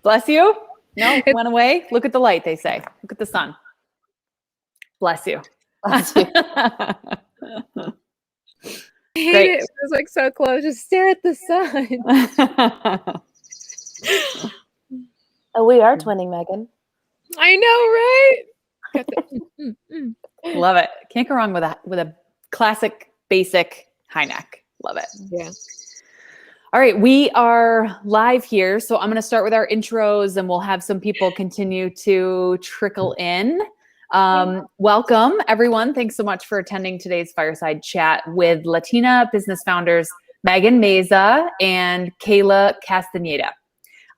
Bless you. No, went away. Look at the light, they say. Look at the sun. Bless you. Bless you. I hate it. It was like so close. Just stare at the sun. Oh, we are twinning, Megan. I know, right? Love it. Can't go wrong with a classic, basic high neck. Love it. Yeah. All right, we are live here. So I'm going to start with our intros and we'll have some people continue to trickle in. Welcome, everyone. Thanks so much for attending today's Fireside Chat with Latina business founders, Megan Meza and Kayla Castañeda.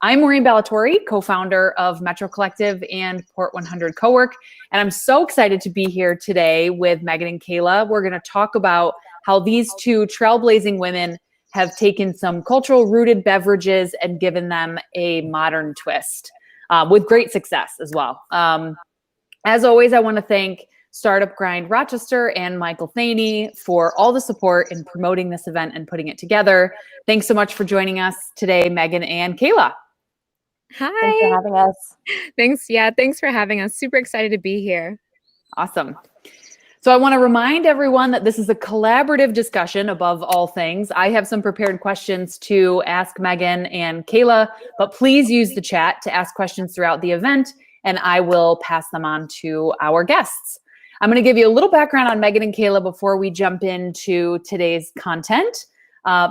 I'm Maureen Ballatori, co-founder of Metro Collective and Port 100 Cowork, and I'm so excited to be here today with Megan and Kayla. We're going to talk about how these two trailblazing women have taken some cultural rooted beverages and given them a modern twist with great success as well. As always, I want to thank Startup Grind Rochester and Michael Thaney for all the support in promoting this event and putting it together. Thanks so much for joining us today, Megan and Kayla. Hi. Thanks for having us. Thanks. Yeah, thanks for having us. Super excited to be here. Awesome. So I want to remind everyone that this is a collaborative discussion above all things. I have some prepared questions to ask Megan and Kayla, but please use the chat to ask questions throughout the event, and I will pass them on to our guests. I'm going to give you a little background on Megan and Kayla before we jump into today's content.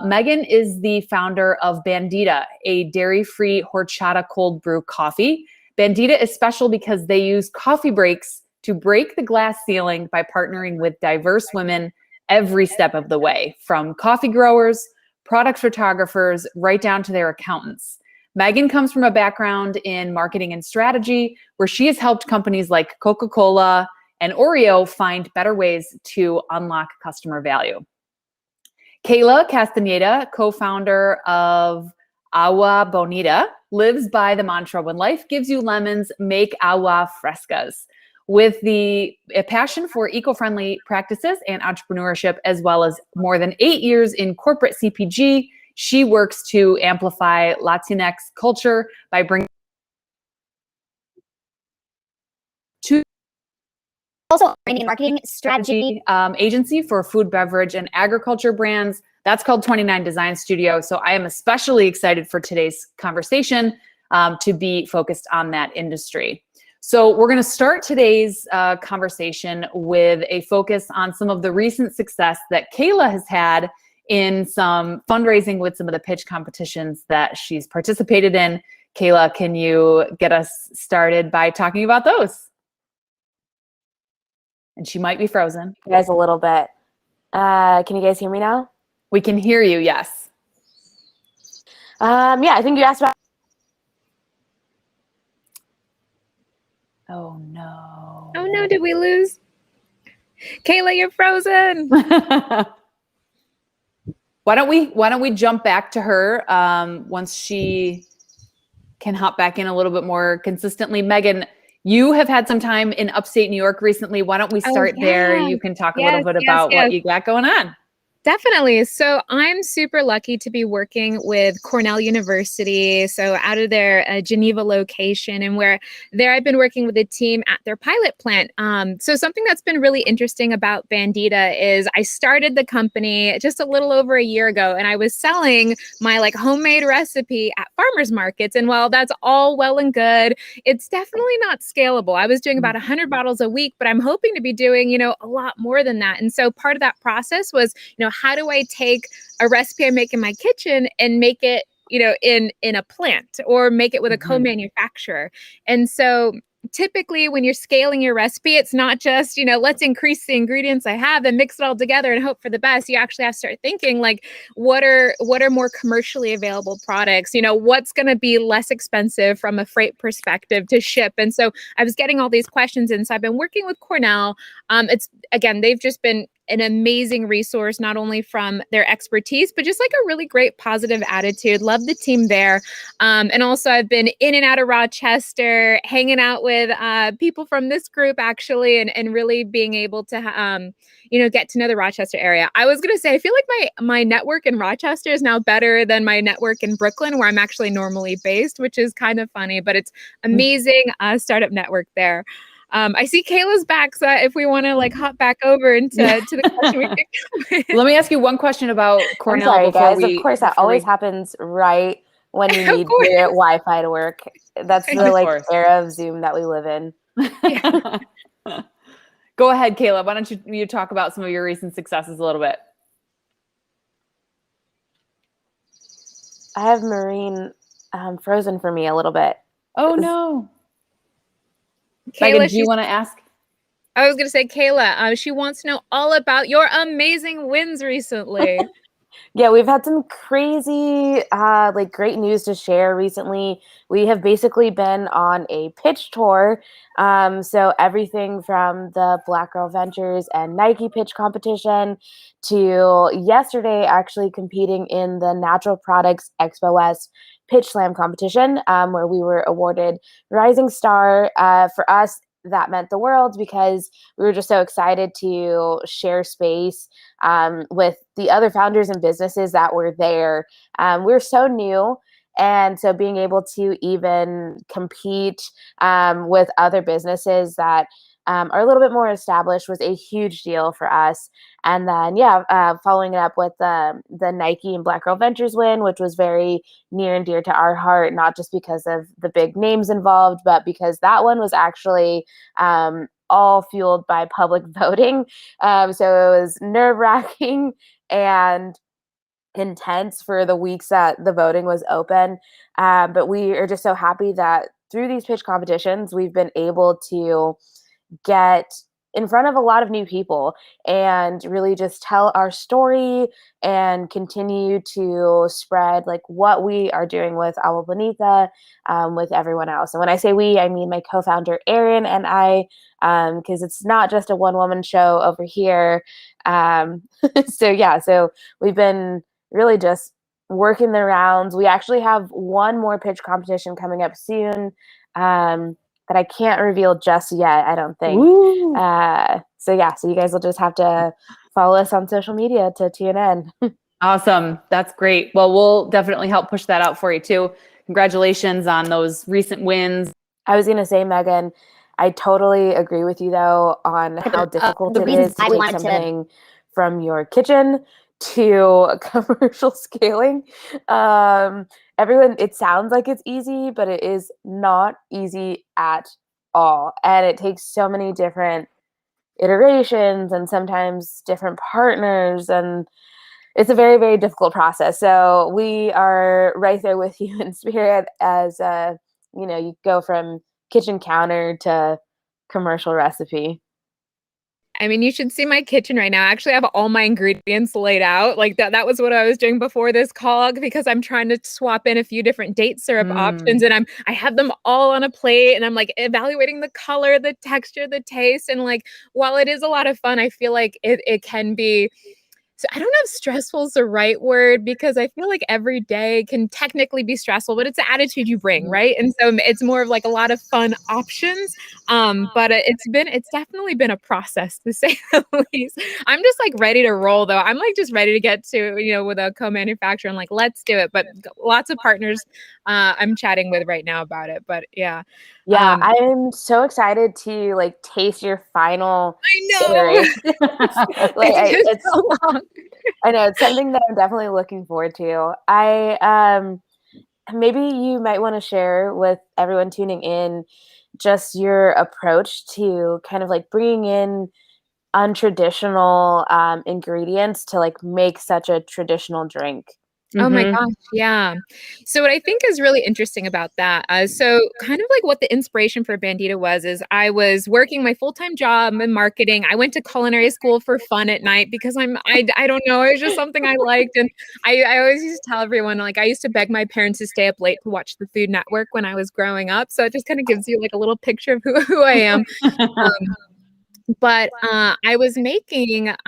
Megan is the founder of Bandita, a dairy-free horchata cold brew coffee. Bandita is special because they use coffee breaks to break the glass ceiling by partnering with diverse women every step of the way, from coffee growers, product photographers, right down to their accountants. Megan comes from a background in marketing and strategy, where she has helped companies like Coca-Cola and Oreo find better ways to unlock customer value. Kayla Castañeda, co-founder of Agua Bonita, lives by the mantra, when life gives you lemons, make agua frescas. With a passion for eco-friendly practices and entrepreneurship, as well as more than 8 years in corporate CPG, she works to amplify Latinx culture by bringing to also branding and marketing strategy agency for food, beverage, and agriculture brands. That's called 29 Design Studio. So I am especially excited for today's conversation to be focused on that industry. So we're going to start today's conversation with a focus on some of the recent success that Kayla has had in some fundraising with some of the pitch competitions that she's participated in. Kayla, can you get us started by talking about those? And she might be frozen. You guys a little bit. Can you guys hear me now? We can hear you, yes. Yeah, I think you asked about. Oh no. Oh no, did we lose? Kayla, you're frozen. Why don't we jump back to her once she can hop back in a little bit more consistently. Megan, you have had some time in upstate New York recently. Why don't we start there? You can talk a little bit about what you got going on. Definitely. So I'm super lucky to be working with Cornell University. So out of their Geneva location, and where there I've been working with a team at their pilot plant. So something that's been really interesting about Bandita is I started the company just a little over a year ago, and I was selling my homemade recipe at farmers markets. And while that's all well and good, it's definitely not scalable. I was doing about 100 bottles a week, but I'm hoping to be doing, a lot more than that. And so part of that process was, how do I take a recipe I make in my kitchen and make it, in a plant, or make it with a co-manufacturer? And so typically when you're scaling your recipe, it's not just, let's increase the ingredients I have and mix it all together and hope for the best. You actually have to start thinking what are more commercially available products? What's going to be less expensive from a freight perspective to ship? And so I was getting all these questions. And so I've been working with Cornell. They've just been an amazing resource, not only from their expertise, but just like a really great positive attitude. Love the team there. And also I've been in and out of Rochester, hanging out with people from this group actually, and really being able to, get to know the Rochester area. I was going to say, I feel like my network in Rochester is now better than my network in Brooklyn, where I'm actually normally based, which is kind of funny, but it's amazing startup network there. I see Kayla's back, so if we want to like hop back over into to the question we can Let me ask you one question about I'm Cornell sorry, before guys. we. Of course, that before we- always happens right when you Of need course. your Wi-Fi to work. That's Of the like course. era of Zoom that we live in. Go ahead, Kayla. Why don't you talk about some of your recent successes a little bit? I have Marine frozen for me a little bit. Oh no. Kayla, Megan, do you want to ask? I was going to say, Kayla, she wants to know all about your amazing wins recently. Yeah, we've had some crazy, great news to share recently. We have basically been on a pitch tour. So everything from the Black Girl Ventures and Nike pitch competition to yesterday actually competing in the Natural Products Expo West Pitch Slam competition, where we were awarded Rising Star. For us, that meant the world because we were just so excited to share space with the other founders and businesses that were there. We're so new. And so being able to even compete with other businesses that are a little bit more established was a huge deal for us. And then, following it up with the Nike and Black Girl Ventures win, which was very near and dear to our heart, not just because of the big names involved, but because that one was actually all fueled by public voting. So it was nerve-wracking and intense for the weeks that the voting was open. But we are just so happy that through these pitch competitions, we've been able to get in front of a lot of new people and really just tell our story and continue to spread like what we are doing with Agua Bonita with everyone else. And when I say we, I mean my co-founder Erin and I, because it's not just a one-woman show over here. So we've been really just working the rounds. We actually have one more pitch competition coming up soon. That I can't reveal just yet, I don't think. So you guys will just have to follow us on social media to tune in. Awesome. That's great. Well, we'll definitely help push that out for you too. Congratulations on those recent wins. I was going to say, Megan, I totally agree with you though on how difficult the it reasons is to I take wanted to- something from your kitchen to commercial scaling. Everyone, it sounds like it's easy, but it is not easy at all. And it takes so many different iterations and sometimes different partners. And it's a very, very difficult process. So we are right there with you in spirit as, you go from kitchen counter to commercial recipe. I mean, you should see my kitchen right now. I actually have all my ingredients laid out. Like that was what I was doing before this call because I'm trying to swap in a few different date syrup options and I have them all on a plate and I'm like evaluating the color, the texture, the taste. And like, while it is a lot of fun, I feel like it can be, so I don't know if stressful is the right word because I feel like every day can technically be stressful, but it's the attitude you bring, right? And so it's more of like a lot of fun options. But it's definitely been a process to say the least. I'm just like ready to roll though. I'm like just ready to get to, with a co-manufacturer and like, let's do it. But lots of partners I'm chatting with right now about it. But yeah. Yeah, I'm so excited to like taste your final iteration. It's so long. I know it's something that I'm definitely looking forward to. Maybe you might want to share with everyone tuning in just your approach to kind of like bringing in untraditional ingredients to like make such a traditional drink. Oh my gosh, yeah. So what I think is really interesting about that, so kind of like what the inspiration for Bandita was, is I was working my full-time job in marketing. I went to culinary school for fun at night because I don't know, it was just something I liked. And I always used to tell everyone, like I used to beg my parents to stay up late to watch the Food Network when I was growing up. So it just kind of gives you like a little picture of who I am. But I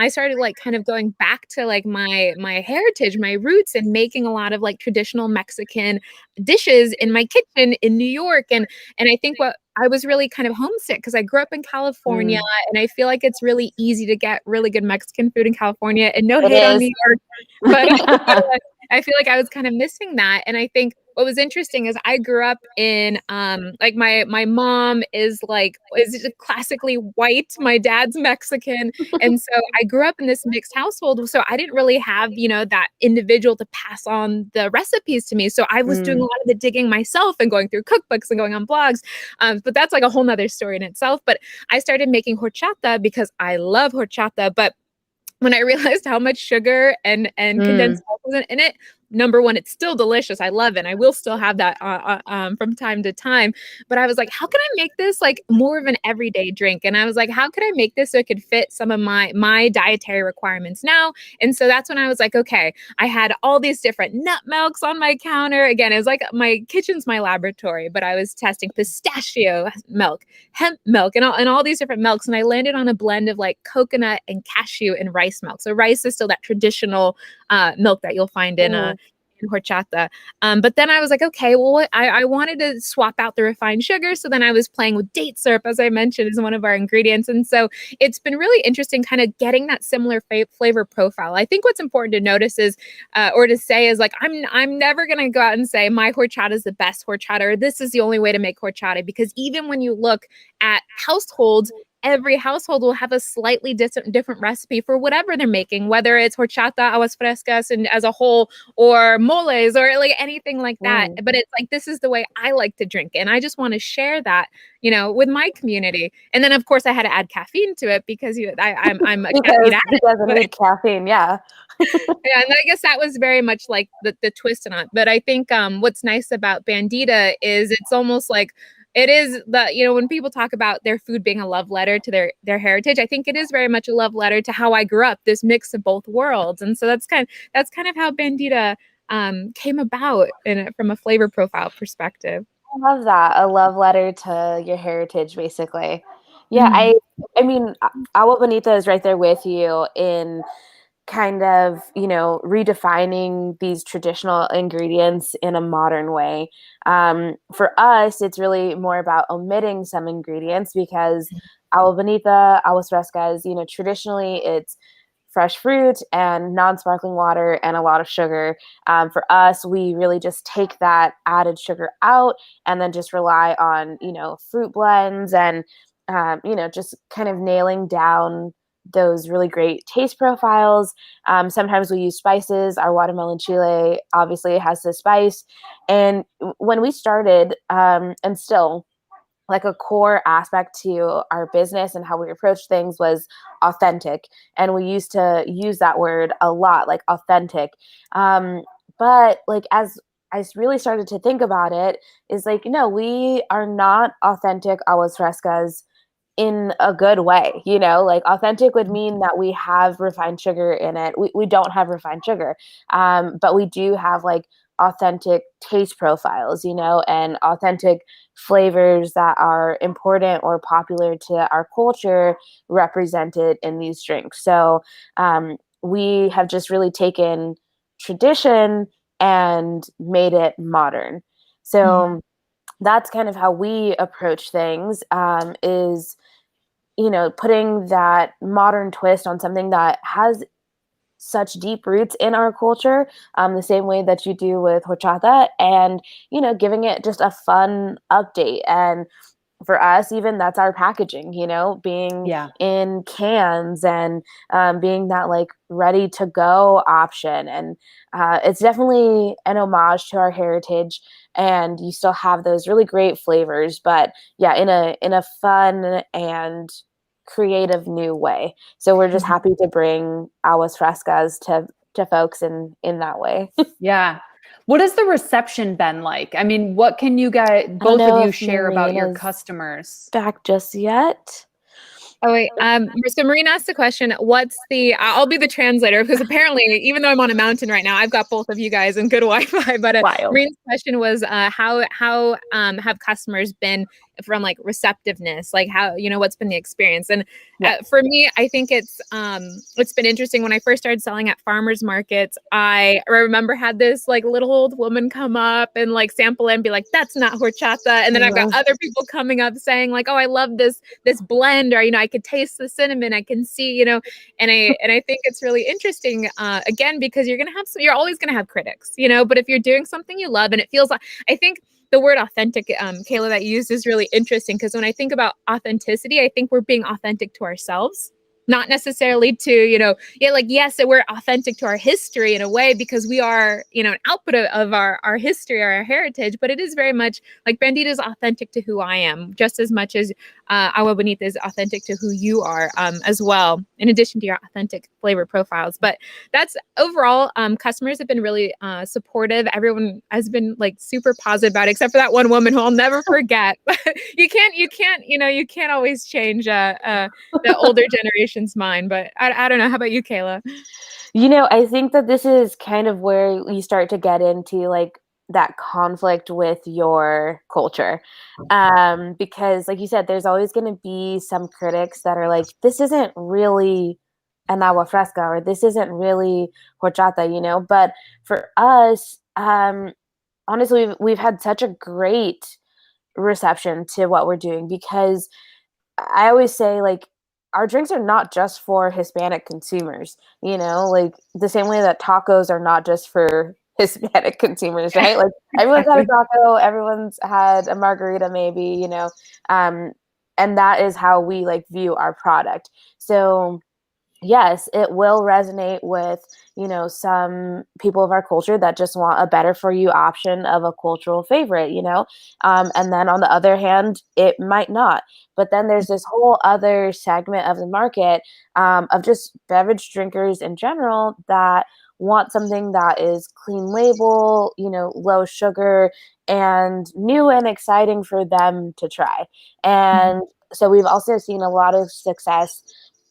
started like kind of going back to like my heritage, my roots, and making a lot of like traditional Mexican dishes in my kitchen in New York. And I think what I was really kind of homesick because I grew up in California, and I feel like it's really easy to get really good Mexican food in California, and no It hate on is. New York, but I feel like I was kind of missing that. And I think what was interesting is I grew up in like my mom is classically white, my dad's Mexican, and so I grew up in this mixed household, so I didn't really have, you know, that individual to pass on the recipes to me. So I was doing a lot of the digging myself and going through cookbooks and going on blogs. But that's like a whole nother story in itself. But I started making horchata because I love horchata, but when I realized how much sugar and condensed milk was in it, number one, it's still delicious. I love it. And I will still have that from time to time. But I was like, how can I make this like more of an everyday drink? And I was like, how could I make this so it could fit some of my dietary requirements now? And so that's when I was like, okay, I had all these different nut milks on my counter. Again, it was like my kitchen's my laboratory, but I was testing pistachio milk, hemp milk, and all these different milks. And I landed on a blend of like coconut and cashew and rice milk. So rice is still that traditional milk that you'll find in horchata. But then I was like, okay, well, I wanted to swap out the refined sugar. So then I was playing with date syrup, as I mentioned, as one of our ingredients. And so it's been really interesting kind of getting that similar flavor profile. I think what's important to notice is, or to say is like, I'm never going to go out and say my horchata is the best horchata, or this is the only way to make horchata, because even when you look at households, every household will have a slightly different recipe for whatever they're making, whether it's horchata, aguas frescas, and as a whole, or moles, or like anything like that. But it's like, this is the way I like to drink it. And I just want to share that, you know, with my community. And then of course I had to add caffeine to it because I'm a caffeine addict. Because I need caffeine, yeah. Yeah, and I guess that was very much like the twist on it. But I think what's nice about Bandita is it's almost like it is when people talk about their food being a love letter to their heritage, I think it is very much a love letter to how I grew up, this mix of both worlds. And so that's kind of how Bandita came about from a flavor profile perspective. I love that. A love letter to your heritage, basically. Yeah, I mean, Agua Bonita is right there with you in kind of, redefining these traditional ingredients in a modern way. For us, it's really more about omitting some ingredients because agua bonita, aguas frescas, traditionally it's fresh fruit and non-sparkling water and a lot of sugar. For us, we really just take that added sugar out and then just rely on, fruit blends and, just kind of nailing down those really great taste profiles. Sometimes we use spices. Our watermelon chile obviously has the spice. And when we started, and still like a core aspect to our business and how we approach things was authentic. And we used to use that word a lot, like authentic. But like as I really started to think about it, is like, no, we are not authentic aguas frescas in a good way, like authentic would mean that we have refined sugar in it. We don't have refined sugar, but we do have like authentic taste profiles, and authentic flavors that are important or popular to our culture represented in these drinks. So we have just really taken tradition and made it modern. So that's kind of how we approach things, is putting that modern twist on something that has such deep roots in our culture, the same way that you do with horchata, and giving it just a fun update. And for us, even that's our packaging, being in cans and being that like ready to go option. And it's definitely an homage to our heritage, and you still have those really great flavors, but yeah, in a fun and creative new way. So we're just happy to bring aguas frescas to folks in that way. Yeah. What has the reception been like? I mean, what can you guys, both of you, share about your customers? Back just yet? Oh, wait. So Marina asked the question, I'll be the translator, because apparently, even though I'm on a mountain right now, I've got both of you guys and good Wi-Fi. But Marina's question was, how have customers been from like receptiveness, like how, what's been the experience. And for me, I think it's been interesting. When I first started selling at farmers markets, I remember had this like little old woman come up and like sample it and be like, that's not horchata. And then I've got other people coming up saying like, oh, I love this blend, or, I could taste the cinnamon, I can see, and I think it's really interesting, again, because you're always going to have critics, but if you're doing something you love and it feels like, I think the word authentic, Kayla, that you used is really interesting, because when I think about authenticity, I think we're being authentic to ourselves, not necessarily to, yes, we're authentic to our history in a way, because we are, an output of our history, or our heritage, but it is very much like Bandita is authentic to who I am, just as much as Agua Bonita is authentic to who you are, as well, in addition to your authentic flavor profiles. But that's overall, customers have been really supportive. Everyone has been like super positive about it, except for that one woman who I'll never forget. you can't always change the older generation's mind. But I don't know. How about you, Kayla? I think that this is kind of where you start to get into like that conflict with your culture. Because like you said, there's always going to be some critics that are like, this isn't really an agua fresca, or this isn't really horchata, but for us, honestly, we've had such a great reception to what we're doing, because I always say, like, our drinks are not just for Hispanic consumers, like the same way that tacos are not just for Hispanic consumers, right? Like everyone's had a taco, everyone's had a margarita, maybe, and that is how we like view our product. So yes, it will resonate with, some people of our culture that just want a better for you option of a cultural favorite, and then on the other hand, it might not. But then there's this whole other segment of the market, of just beverage drinkers in general that want something that is clean label, low sugar, and new and exciting for them to try. And so we've also seen a lot of success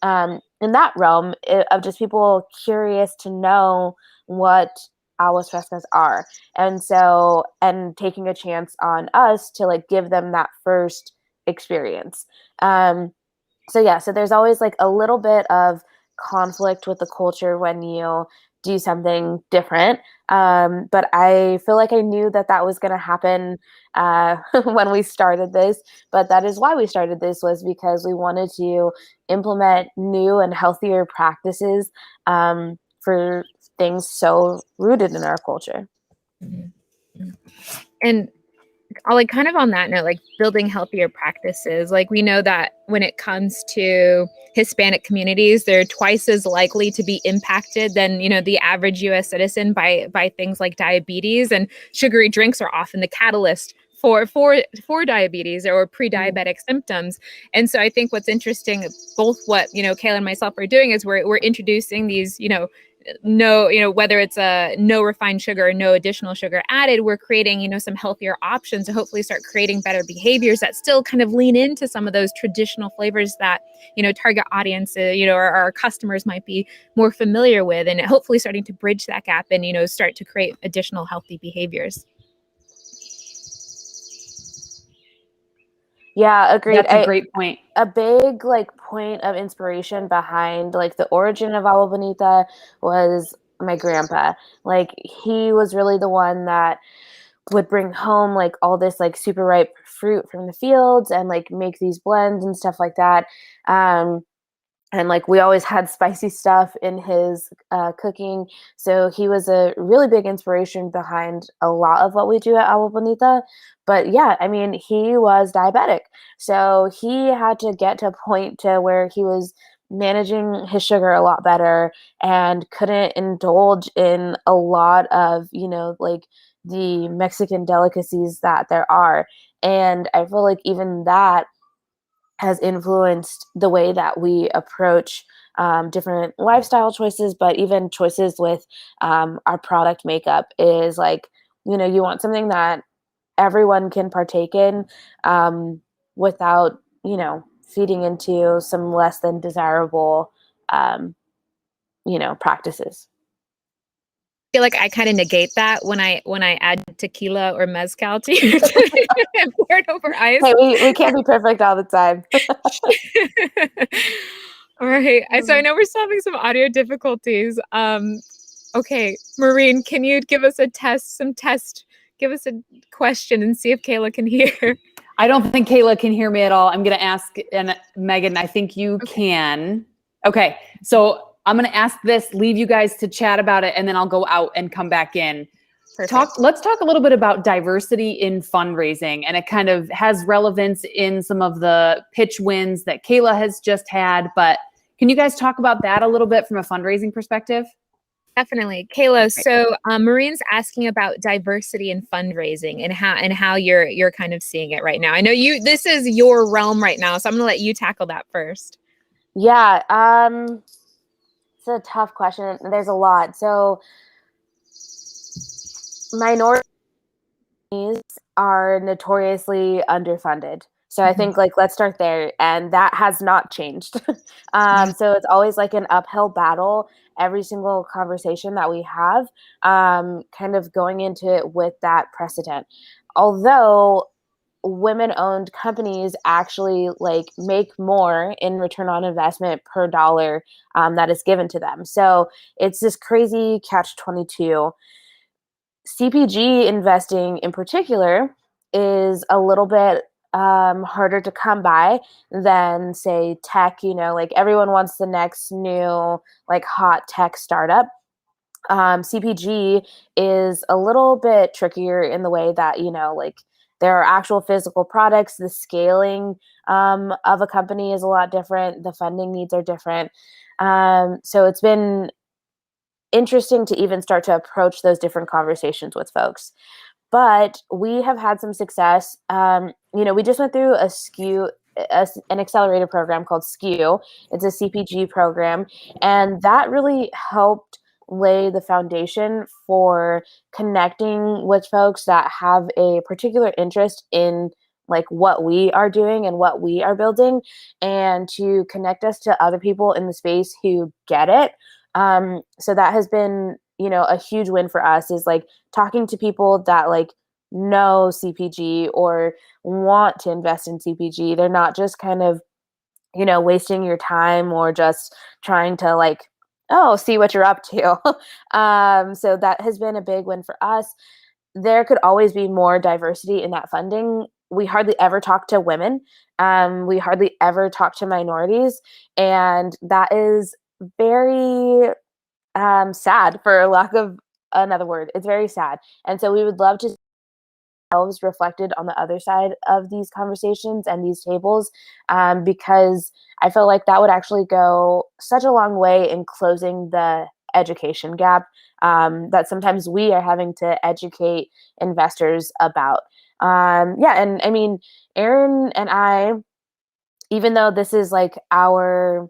in that realm of just people curious to know what aguas frescas are. And taking a chance on us to like give them that first experience. So there's always like a little bit of conflict with the culture when you do something different. But I feel like I knew that was going to happen when we started this. But that is why we started this, was because we wanted to implement new and healthier practices for things so rooted in our culture. And like kind of on that note, like building healthier practices, like we know that when it comes to Hispanic communities, they're twice as likely to be impacted than, the average US citizen by things like diabetes, and sugary drinks are often the catalyst for diabetes or pre-diabetic symptoms. And so I think what's interesting, both what, Kayla and myself are doing, is we're introducing these, no, whether it's a no refined sugar or no additional sugar added, we're creating, some healthier options to hopefully start creating better behaviors that still kind of lean into some of those traditional flavors that, target audiences, or our customers might be more familiar with, and hopefully starting to bridge that gap and, start to create additional healthy behaviors. Yeah, agreed. That's a great point. A big like point of inspiration behind like the origin of Agua Bonita was my grandpa. Like he was really the one that would bring home like all this like super ripe fruit from the fields and like make these blends and stuff like that. And like we always had spicy stuff in his cooking. So he was a really big inspiration behind a lot of what we do at Agua Bonita. But yeah, I mean, he was diabetic. So he had to get to a point to where he was managing his sugar a lot better and couldn't indulge in a lot of, like the Mexican delicacies that there are. And I feel like even that has influenced the way that we approach different lifestyle choices, but even choices with our product makeup is like, you want something that everyone can partake in without, feeding into some less than desirable, practices. feel like I kind of negate that when I add tequila or mezcal to your drink and pour it over ice. Hey, we can't be perfect all the time. All right. So I know we're still having some audio difficulties. Okay, Maureen, can you give us give us a question and see if Kayla can hear? I don't think Kayla can hear me at all. I'm going to ask, and Megan, I think you can. Okay, so I'm going to ask this, leave you guys to chat about it, and then I'll go out and come back in. Perfect. Let's talk a little bit about diversity in fundraising, and it kind of has relevance in some of the pitch wins that Kayla has just had, but can you guys talk about that a little bit from a fundraising perspective? Definitely. Kayla, so Maureen's asking about diversity in fundraising and how you're kind of seeing it right now. I know this is your realm right now, so I'm going to let you tackle that first. Yeah, it's a tough question. There's a lot. So minorities are notoriously underfunded. So I think let's start there, and that has not changed. So it's always like an uphill battle every single conversation that we have, kind of going into it with that precedent. Although women-owned companies actually make more in return on investment per dollar that is given to them. So it's this crazy catch-22. CPG investing in particular is a little bit harder to come by than, say, tech. Everyone wants the next new hot tech startup. CPG is a little bit trickier in the way that there are actual physical products. The scaling of a company is a lot different. The funding needs are different. So it's been interesting to even start to approach those different conversations with folks. But we have had some success. We just went through an accelerator program called Skew. It's a CPG program, and that really helped lay the foundation for connecting with folks that have a particular interest in what we are doing and what we are building, and to connect us to other people in the space who get it. So that has been, a huge win for us, is talking to people that know CPG or want to invest in CPG. They're not just kind of, wasting your time or just trying to see what you're up to. So that has been a big win for us. There could always be more diversity in that funding. We hardly ever talk to women. We hardly ever talk to minorities. And that is very sad, for lack of another word. It's very sad. And so we would love to see ourselves reflected on the other side of these conversations and these tables, because I feel like that would actually go such a long way in closing the education gap that sometimes we are having to educate investors about. And I mean, Aaron and I, even though this is our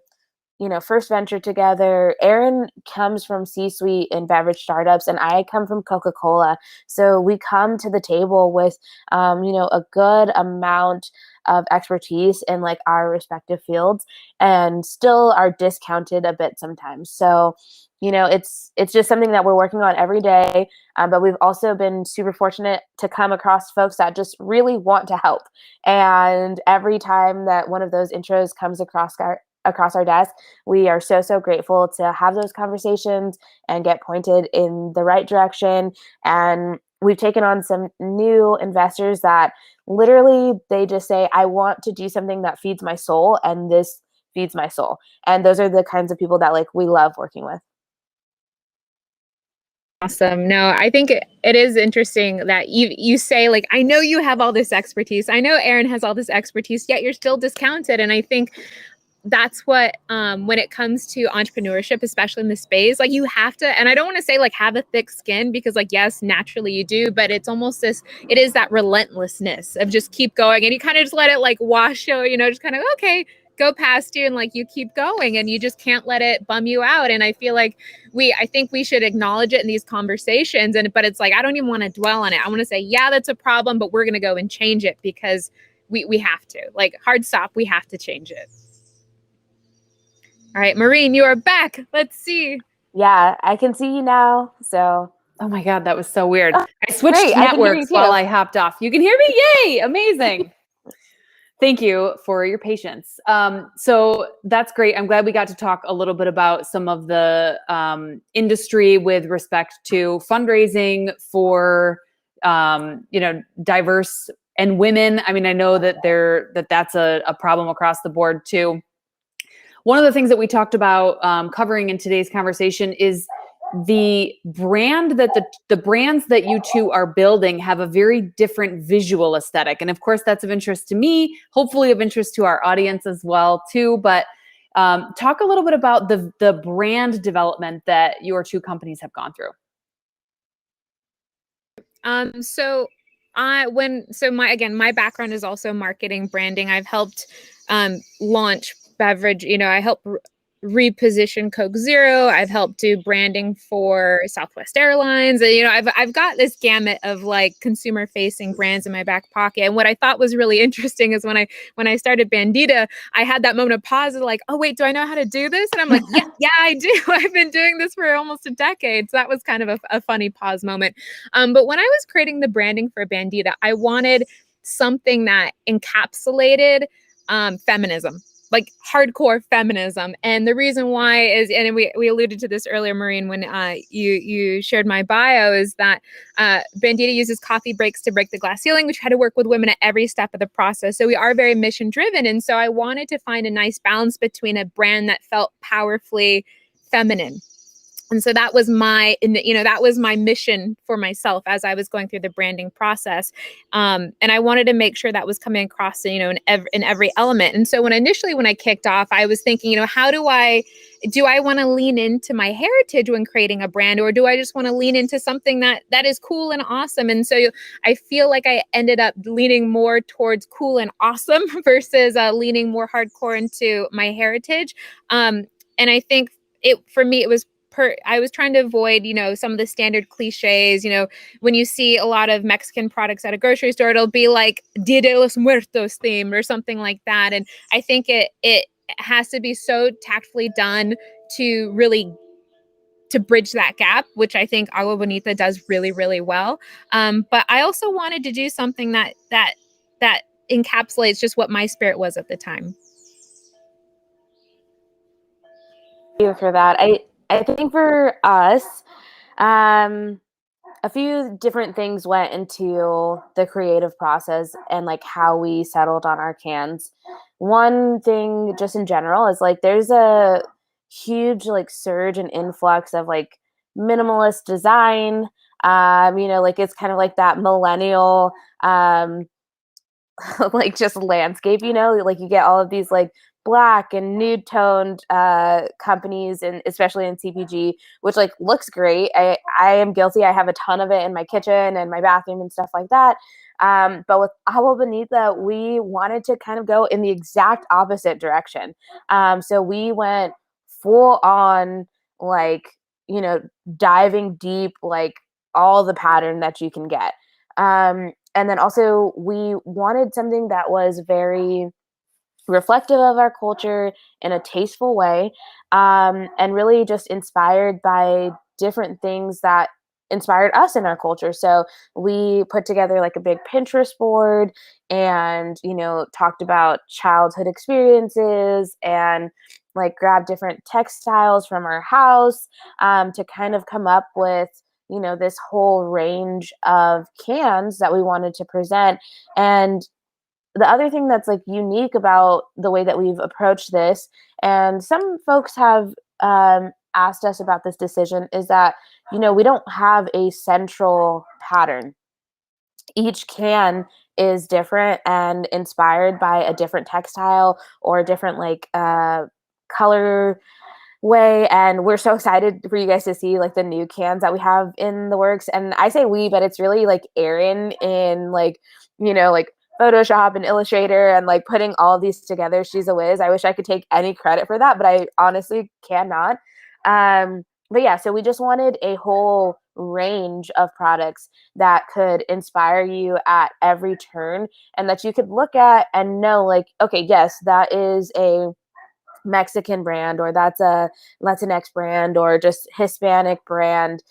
first venture together, Aaron comes from C-suite in beverage startups, and I come from Coca-Cola. So we come to the table with, a good amount of expertise in our respective fields, and still are discounted a bit sometimes. So, it's just something that we're working on every day. But we've also been super fortunate to come across folks that just really want to help. And every time that one of those intros comes across our desk, we are so grateful to have those conversations and get pointed in the right direction. And we've taken on some new investors that literally, they just say, I want to do something that feeds my soul, and this feeds my soul. And those are the kinds of people that we love working with. Awesome. No, I think it is interesting that you say, I know you have all this expertise. I know Aaron has all this expertise, yet you're still discounted. And I think that's what, when it comes to entrepreneurship, especially in the space, you have to, and I don't want to say have a thick skin, because yes, naturally you do, but it's almost it is that relentlessness of just keep going, and you kind of just let it wash you, just kind of, okay, go past you, and you keep going, and you just can't let it bum you out. And I feel I think we should acknowledge it in these conversations, but it's I don't even want to dwell on it. I want to say, yeah, that's a problem, but we're going to go and change it, because we have to, hard stop, we have to change it. All right, Maureen, you are back. Let's see. Yeah, I can see you now. So Oh my God, that was so weird. Oh, I switched great. I can hear you networks while too. I hopped off. You can hear me? Yay! Amazing. Thank you for your patience. So that's great. I'm glad we got to talk a little bit about some of the industry with respect to fundraising for diverse and women. I mean, I know that that's a problem across the board too. One of the things that we talked about covering in today's conversation is the brand that the brands that you two are building have a very different visual aesthetic. And of course, that's of interest to me, hopefully of interest to our audience as well too. But talk a little bit about the brand development that your two companies have gone through. So my background is also marketing, branding. I've helped launch beverage, I helped reposition Coke Zero. I've helped do branding for Southwest Airlines. And, I've got this gamut of like consumer facing brands in my back pocket. And what I thought was really interesting is when I started Bandita, I had that moment of pause of like, oh wait, do I know how to do this? And I'm like, yeah, I do. I've been doing this for almost a decade. So that was kind of a funny pause moment. But when I was creating the branding for Bandita, I wanted something that encapsulated feminism, like hardcore feminism. And the reason why is, and we alluded to this earlier, Maureen, when you shared my bio, is that Bandita uses coffee breaks to break the glass ceiling. We try to work with women at every step of the process. So we are very mission driven. And so I wanted to find a nice balance between a brand that felt powerfully feminine. And so that was that was my mission for myself as I was going through the branding process. And I wanted to make sure that was coming across, in every element. And so when I kicked off, I was thinking, how do I want to lean into my heritage when creating a brand, or do I just want to lean into something that is cool and awesome? And so I feel like I ended up leaning more towards cool and awesome versus leaning more hardcore into my heritage. And I think for me, it was I was trying to avoid, some of the standard cliches. When you see a lot of Mexican products at a grocery store, it'll be like Dia de los Muertos themed or something like that. And I think it has to be so tactfully done to really to bridge that gap, which I think Agua Bonita does really, really well. But I also wanted to do something that encapsulates just what my spirit was at the time. Thank you for that. I think for us, a few different things went into the creative process and like how we settled on our cans. One thing just in general is like there's a huge like surge and influx of like minimalist design. Like it's kind of like that millennial like just landscape, like you get all of these like black and nude toned companies, and especially in CPG, which like looks great. I am guilty. I have a ton of it in my kitchen and my bathroom and stuff like that. But with Agua Bonita, we wanted to kind of go in the exact opposite direction. So we went full on like, diving deep, like all the pattern that you can get. And then also we wanted something that was very reflective of our culture in a tasteful way, and really just inspired by different things that inspired us in our culture. So we put together like a big Pinterest board and, talked about childhood experiences and like grab different textiles from our house, to kind of come up with, this whole range of cans that we wanted to present. And the other thing that's like unique about the way that we've approached this, and some folks have asked us about this decision, is that, we don't have a central pattern. Each can is different and inspired by a different textile or a different like color way. And we're so excited for you guys to see like the new cans that we have in the works. And I say we, but it's really like Erin in like, like Photoshop and Illustrator and like putting all of these together. She's a whiz. I wish I could take any credit for that, but I honestly cannot. But yeah, so we just wanted a whole range of products that could inspire you at every turn and that you could look at and know like, okay, yes, that is a Mexican brand, or that's a Latinx brand, or just Hispanic brand,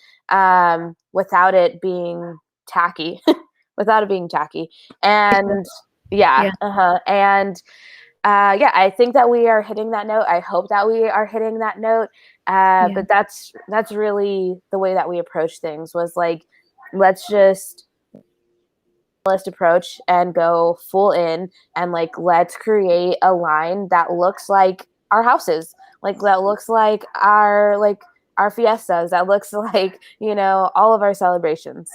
without it being tacky, without it being tacky. And yeah, and yeah, I think that we are hitting that note. I hope that we are hitting that note. But that's really the way that we approach things, was like, let's just approach and go full in, and like, let's create a line that looks like our houses, like that looks like our fiestas, that looks like, you know, all of our celebrations.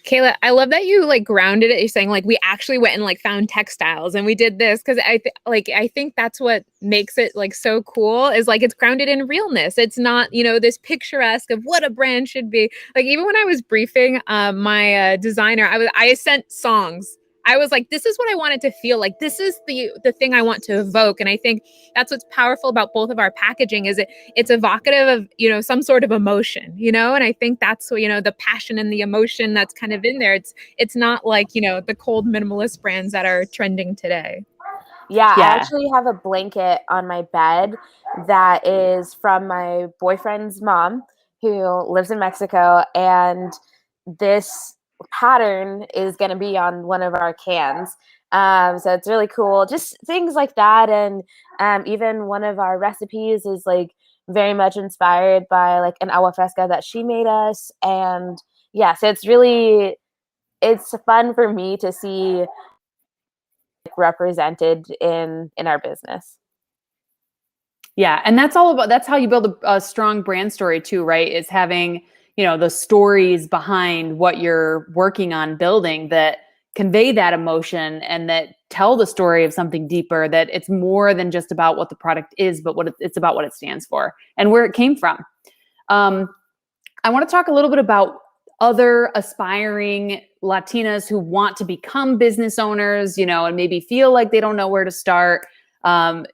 Kayla, I love that you like grounded it. You're saying like we actually went and like found textiles and we did this, because I think that's what makes it like so cool, is like it's grounded in realness. It's not, you know, this picturesque of what a brand should be. Like even when I was briefing my designer, I sent songs. I was like, this is what I want it to feel like. This is the thing I want to evoke. And I think that's what's powerful about both of our packaging, is it's evocative of, you know, some sort of emotion, you know? And I think that's what, you know, the passion and the emotion that's kind of in there. It's not like, you know, the cold minimalist brands that are trending today. Yeah, I actually have a blanket on my bed that is from my boyfriend's mom, who lives in Mexico, and this pattern is going to be on one of our cans. So it's really cool. Just things like that. And even one of our recipes is like very much inspired by like an agua fresca that she made us. And yeah, so it's fun for me to see represented in our business. Yeah, and that's how you build a strong brand story too, right? Is having, you know, the stories behind what you're working on building that convey that emotion and that tell the story of something deeper, that it's more than just about what the product is, but it's about what it stands for and where it came from. I want to talk a little bit about other aspiring Latinas who want to become business owners, you know, and maybe feel like they don't know where to start.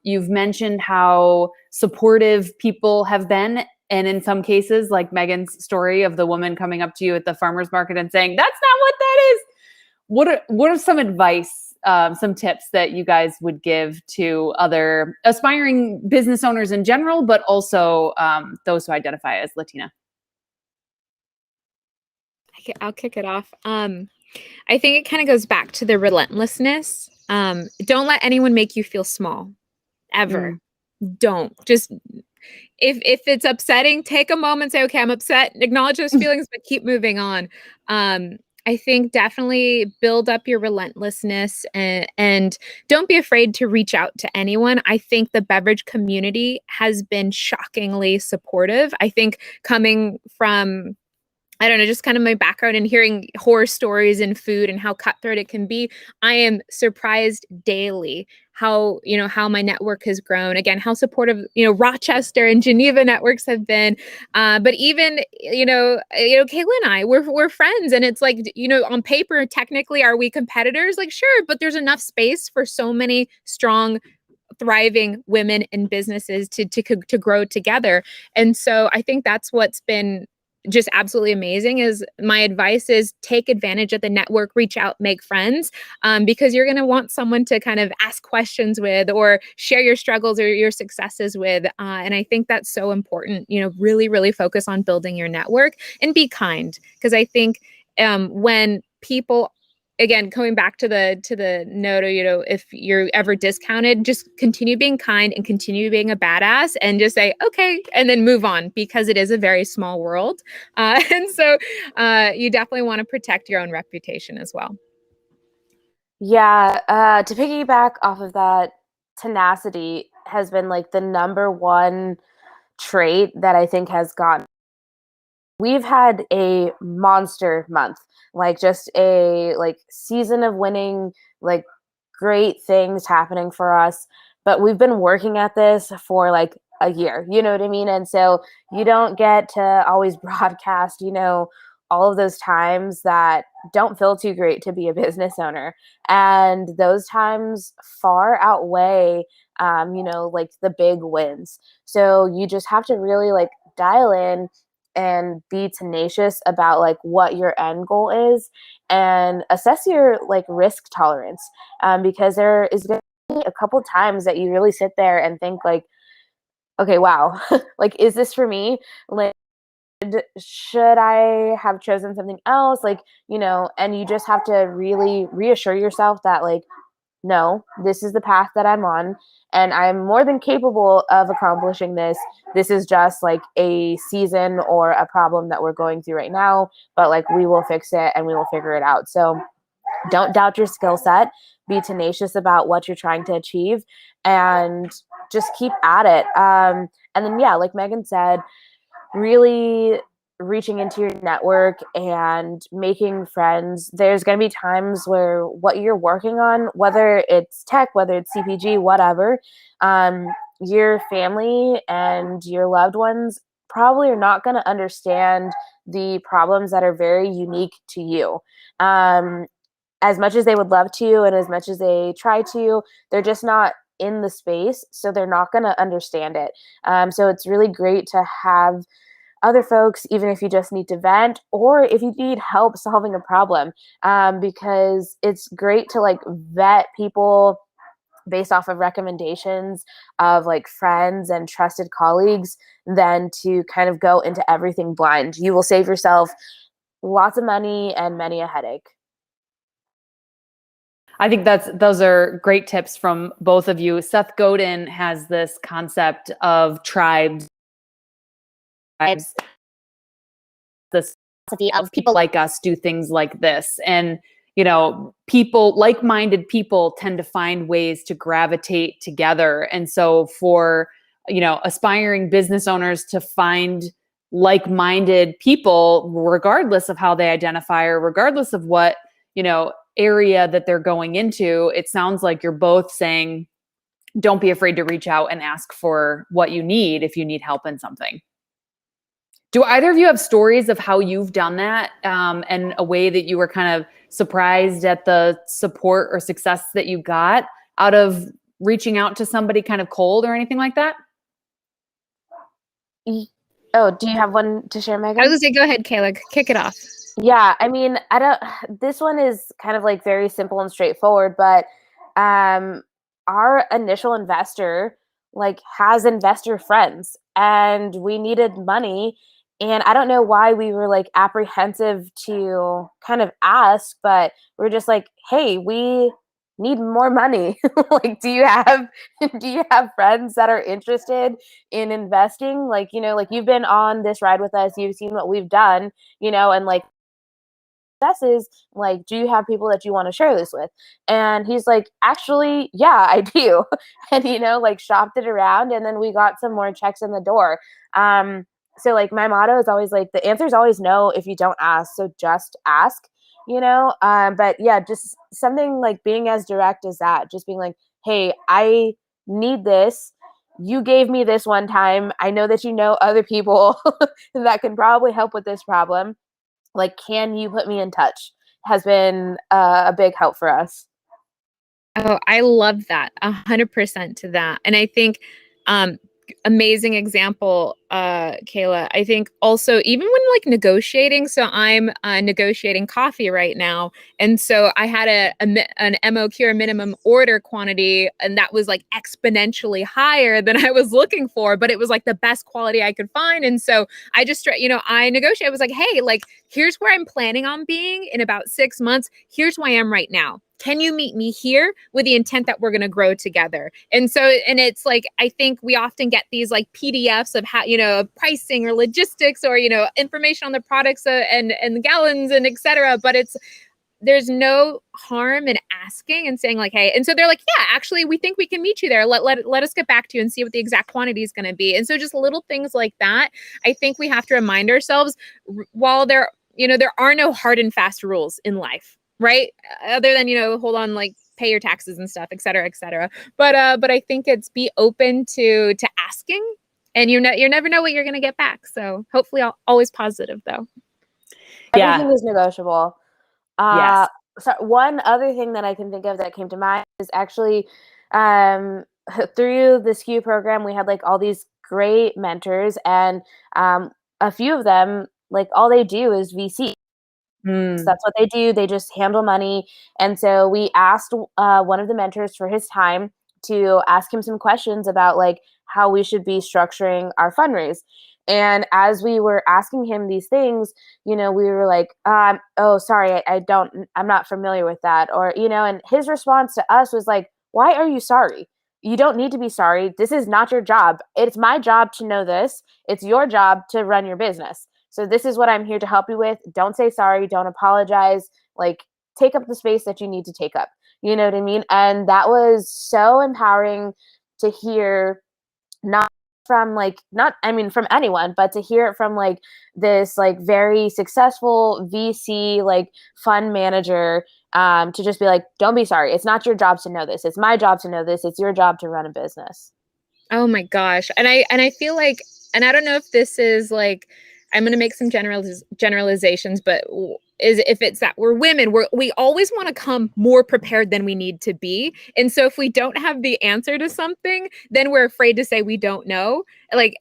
You've mentioned how supportive people have been. And in some cases, like Megan's story of the woman coming up to you at the farmer's market and saying, that's not what that is. What are some advice, some tips that you guys would give to other aspiring business owners in general, but also those who identify as Latina? I'll kick it off. I think it kind of goes back to the relentlessness. Don't let anyone make you feel small, ever. Don't. Just if it's upsetting, take a moment, say, okay, I'm upset, acknowledge those feelings, but keep moving on. I think definitely build up your relentlessness, and don't be afraid to reach out to anyone. I think the beverage community has been shockingly supportive. I think coming from, I don't know, just kind of my background and hearing horror stories in food and how cutthroat it can be, I am surprised daily how my network has grown. Again, how supportive, Rochester and Geneva networks have been. But even, Kayla and I, we're friends, and it's like, on paper, technically, are we competitors? Like, sure, but there's enough space for so many strong, thriving women and businesses to grow together. And so I think that's what's been just absolutely amazing. Is my advice is take advantage of the network, reach out, make friends, because you're going to want someone to kind of ask questions with, or share your struggles or your successes with. And I think that's so important, really, really focus on building your network and be kind. Because I think when people, again, going back to the note, if you're ever discounted, just continue being kind and continue being a badass, and just say, okay, and then move on, because it is a very small world. And so you definitely want to protect your own reputation as well. Yeah. To piggyback off of that, tenacity has been like the number one trait that I think has gotten. We've had a monster month, like just a season of winning, like great things happening for us. But we've been working at this for like a year, you know what I mean? And so you don't get to always broadcast, all of those times that don't feel too great to be a business owner. And those times far outweigh, the big wins. So you just have to really dial in and be tenacious about what your end goal is, and assess your risk tolerance, because there is going to be a couple times that you really sit there and think like, okay, wow, like, is this for me? Like, should I have chosen something else? Like, and you just have to really reassure yourself that like, no, this is the path that I'm on, and I'm more than capable of accomplishing this. This is just like a season or a problem that we're going through right now, but like we will fix it and we will figure it out. So don't doubt your skill set. Be tenacious about what you're trying to achieve and just keep at it. And then, yeah, like Megan said, really reaching into your network and making friends. There's going to be times where what you're working on, whether it's tech, whether it's CPG, whatever, your family and your loved ones probably are not going to understand the problems that are very unique to you. As much as they would love to and as much as they try to, they're just not in the space, so they're not going to understand it. So it's really great to have other folks, even if you just need to vent or if you need help solving a problem, because it's great to like vet people based off of recommendations of like friends and trusted colleagues than to kind of go into everything blind. You will save yourself lots of money and many a headache. I think those are great tips from both of you. Seth Godin has this concept of tribes, this philosophy of people like us do things like this. And, people, like-minded people tend to find ways to gravitate together. And so for, aspiring business owners to find like-minded people, regardless of how they identify or regardless of what, area that they're going into, it sounds like you're both saying, don't be afraid to reach out and ask for what you need if you need help in something. Do either of you have stories of how you've done that and a way that you were kind of surprised at the support or success that you got out of reaching out to somebody kind of cold or anything like that? Oh, do you have one to share, Megan? I was gonna say, go ahead, Kayla, kick it off. Yeah, I mean, this one is kind of like very simple and straightforward, but our initial investor like has investor friends and we needed money. And I don't know why we were like apprehensive to kind of ask, but we're just like, hey, we need more money. Like, do you have friends that are interested in investing? Like, like you've been on this ride with us, you've seen what we've done, and like successes, like, do you have people that you want to share this with? And he's like, actually, yeah, I do. And like shopped it around and then we got some more checks in the door. So like my motto is always like, the answer is always no if you don't ask, so just ask. But yeah, just something like being as direct as that, just being like, hey, I need this. You gave me this one time. I know that you know other people that can probably help with this problem. Like, can you put me in touch? Has been a big help for us. Oh, I love that. 100% to that. And I think amazing example, Kayla. I think also even when like negotiating, so I'm negotiating coffee right now. And so I had an MOQ or minimum order quantity, and that was like exponentially higher than I was looking for, but it was like the best quality I could find. And so I just, I negotiated. I was like, hey, like, here's where I'm planning on being in about 6 months. Here's where I am right now. Can you meet me here with the intent that we're going to grow together? And so, and it's like, I think we often get these like PDFs of how, pricing or logistics or, information on the products and the gallons and et cetera. But there's no harm in asking and saying like, hey, and so they're like, yeah, actually, we think we can meet you there. Let us get back to you and see what the exact quantity is going to be. And so just little things like that, I think we have to remind ourselves while there are no hard and fast rules in life. Right. Other than, hold on, like pay your taxes and stuff, et cetera, et cetera. But I think it's be open to asking, and you never know what you're going to get back. So hopefully always positive though. Yeah. Everything is negotiable. Yes. So one other thing that I can think of that came to mind is actually through the Skew program, we had like all these great mentors, and a few of them, like all they do is VC. So that's what they do. They just handle money. And so we asked one of the mentors for his time to ask him some questions about like how we should be structuring our fundraise. And as we were asking him these things, we were like, oh, sorry, I'm not familiar with that. Or, and his response to us was like, why are you sorry? You don't need to be sorry. This is not your job. It's my job to know this. It's your job to run your business. So this is what I'm here to help you with. Don't say sorry. Don't apologize. Like, take up the space that you need to take up. You know what I mean? And that was so empowering to hear, from anyone, but to hear it from like this like very successful VC like fund manager, to just be like, don't be sorry. It's not your job to know this. It's my job to know this. It's your job to run a business. Oh my gosh. And I feel like, and I don't know if this is like, I'm going to make some generalizations, but if it's that we're women, we always want to come more prepared than we need to be. And so if we don't have the answer to something, then we're afraid to say we don't know. But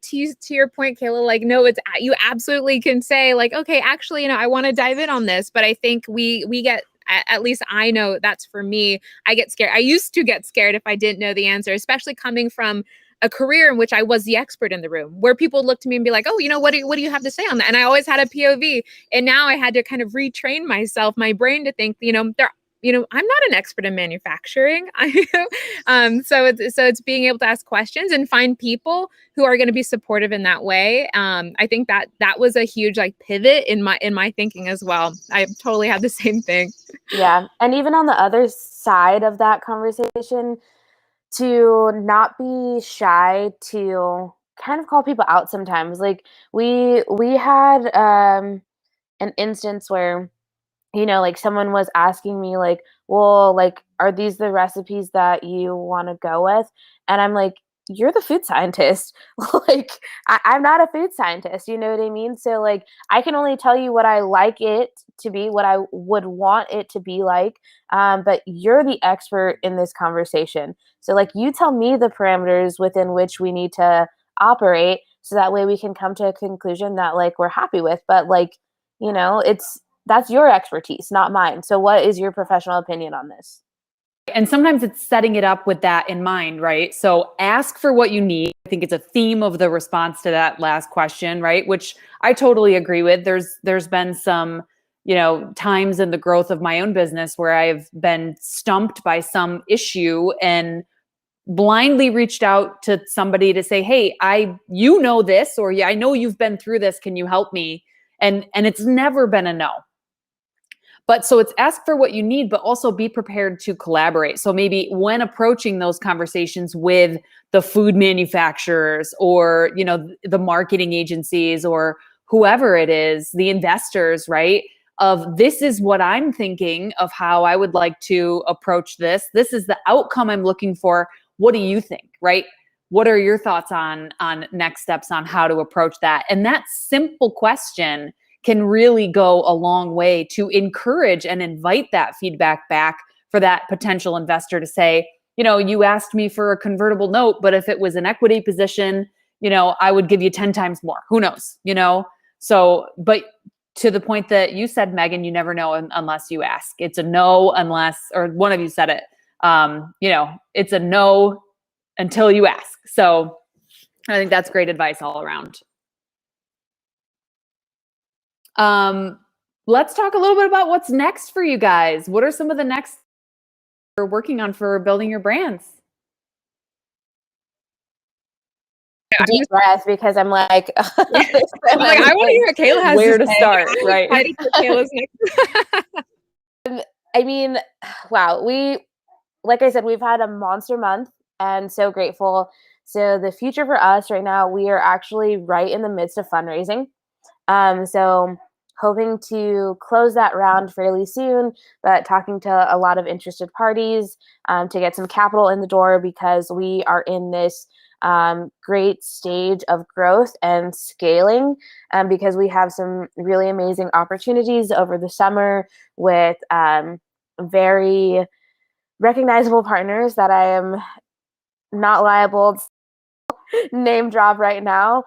to your point, Kayla, like, no, you absolutely can say like, okay, actually, I want to dive in on this. But I think we get, at least I know that's for me. I get scared. I used to get scared if I didn't know the answer, especially coming from a career in which I was the expert in the room, where people look to me and be like, oh, what do you have to say on that? And I always had a POV. And now I had to kind of retrain my brain to think, I'm not an expert in manufacturing. So it's being able to ask questions and find people who are going to be supportive in that way. I think that was a huge like pivot in my thinking as well. I totally had the same thing. Yeah. And even on the other side of that conversation, to not be shy to kind of call people out sometimes. Like we had an instance where, like someone was asking me like, well, like, are these the recipes that you want to go with? And I'm like, you're the food scientist. Like, I'm not a food scientist. You know what I mean? So like, I can only tell you what I like it to be, what I would want it to be like. But you're the expert in this conversation. So like, you tell me the parameters within which we need to operate, so that way we can come to a conclusion that like we're happy with. But like, that's your expertise, not mine. So what is your professional opinion on this? And sometimes it's setting it up with that in mind, right? So ask for what you need. I think it's a theme of the response to that last question, right? Which I totally agree with. There's been some, times in the growth of my own business where I've been stumped by some issue and blindly reached out to somebody to say, hey, you know this, or yeah, I know you've been through this. Can you help me? And it's never been a no. But so it's ask for what you need, but also be prepared to collaborate. So maybe when approaching those conversations with the food manufacturers or, the marketing agencies or whoever it is, the investors, right? Of this is what I'm thinking of how I would like to approach this. This is the outcome I'm looking for. What do you think, right? What are your thoughts on next steps on how to approach that? And that simple question can really go a long way to encourage and invite that feedback back for that potential investor to say, you asked me for a convertible note, but if it was an equity position, I would give you 10 times more. Who knows, So, but to the point that you said, Megan, you never know unless you ask. It's a no unless, or one of you said it, it's a no until you ask. So I think that's great advice all around. Let's talk a little bit about what's next for you guys. What are some of the next you're working on for building your brands? Deep breath, because I'm like, I want to hear what Kayla has where to to say. start, right? I mean, wow. Like I said, we've had a monster month and so grateful. So the future for us right now, we are actually right in the midst of fundraising. So hoping to close that round fairly soon, but talking to a lot of interested parties to get some capital in the door, because we are in this great stage of growth and scaling, because we have some really amazing opportunities over the summer with very recognizable partners that I am not liable to name drop right now.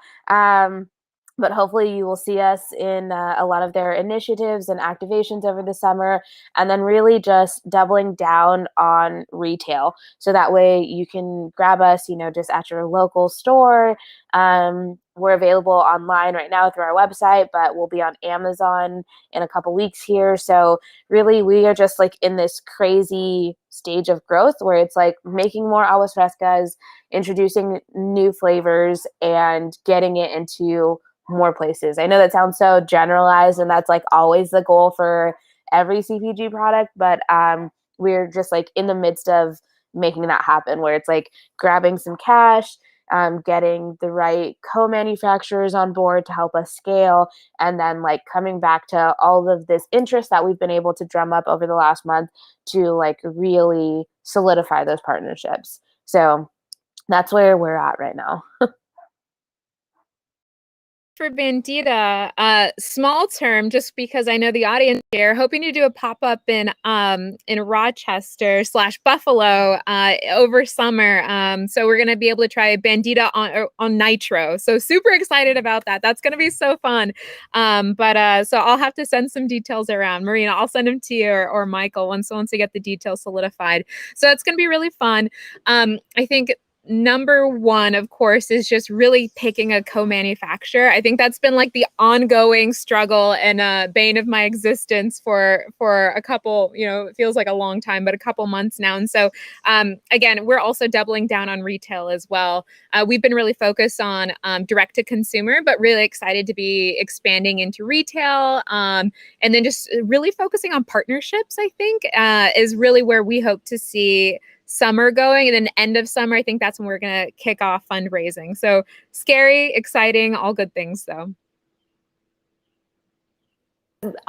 but hopefully you will see us in a lot of their initiatives and activations over the summer, and then really just doubling down on retail. So that way you can grab us, just at your local store. We're available online right now through our website, but we'll be on Amazon in a couple weeks here. So really, we are just like in this crazy stage of growth where it's like making more aguas frescas, introducing new flavors, and getting it into more places. I know that sounds so generalized, and that's like always the goal for every CPG product, but we're just like in the midst of making that happen, where it's like grabbing some cash, getting the right co-manufacturers on board to help us scale, and then like coming back to all of this interest that we've been able to drum up over the last month to like really solidify those partnerships. So that's where we're at right now. For Bandita, small term, just because I know the audience here, hoping to do a pop-up in Rochester / Buffalo over summer. So we're going to be able to try Bandita on nitro. So super excited about that. That's going to be so fun. So I'll have to send some details around. Marina, I'll send them to you or Michael once we get the details solidified. So it's going to be really fun. I think number one, of course, is just really picking a co-manufacturer. I think that's been like the ongoing struggle and bane of my existence for a couple, it feels like a long time, but a couple months now. And so again, we're also doubling down on retail as well. We've been really focused on direct to consumer, but really excited to be expanding into retail. And then just really focusing on partnerships, I think, is really where we hope to see summer going. And then end of summer, I think that's when we're going to kick off fundraising. So scary, exciting, all good things though.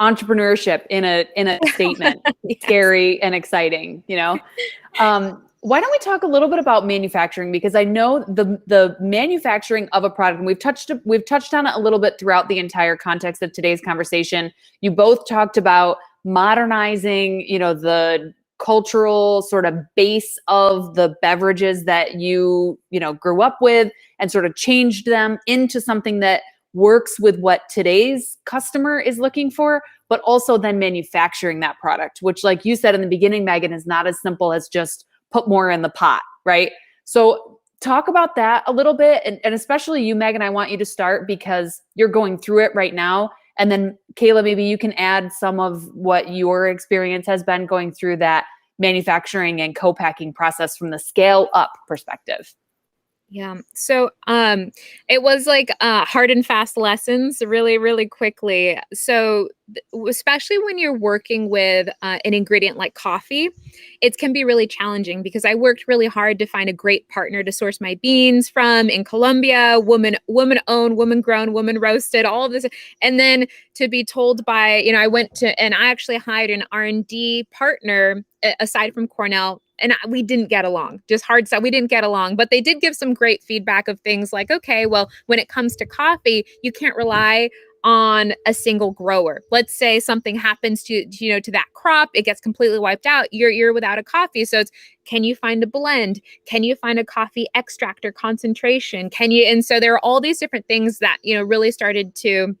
Entrepreneurship in a statement. Yes. Scary and exciting, Why don't we talk a little bit about manufacturing? Because I know the manufacturing of a product, and we've touched on it a little bit throughout the entire context of today's conversation. You both talked about modernizing, the cultural sort of base of the beverages that you grew up with, and sort of changed them into something that works with what today's customer is looking for, but also then manufacturing that product, which, like you said in the beginning, Megan, is not as simple as just put more in the pot, right? So talk about that a little bit. And especially you, Megan, I want you to start because you're going through it right now. And then Kayla, maybe you can add some of what your experience has been going through that manufacturing and co-packing process from the scale up perspective. Yeah. So it was like hard and fast lessons really, really quickly. So especially when you're working with an ingredient like coffee, it can be really challenging because I worked really hard to find a great partner to source my beans from in Colombia, woman owned, woman grown, woman roasted, all of this. And then to be told by, I went to, and I actually hired an R&D partner aside from Cornell. And we didn't get along, just hard stuff. We didn't get along, but they did give some great feedback of things like, okay, well, when it comes to coffee, you can't rely on a single grower. Let's say something happens to that crop, it gets completely wiped out. You're without a coffee. So it's, can you find a blend? Can you find a coffee extract or concentration? And so there are all these different things that, really started to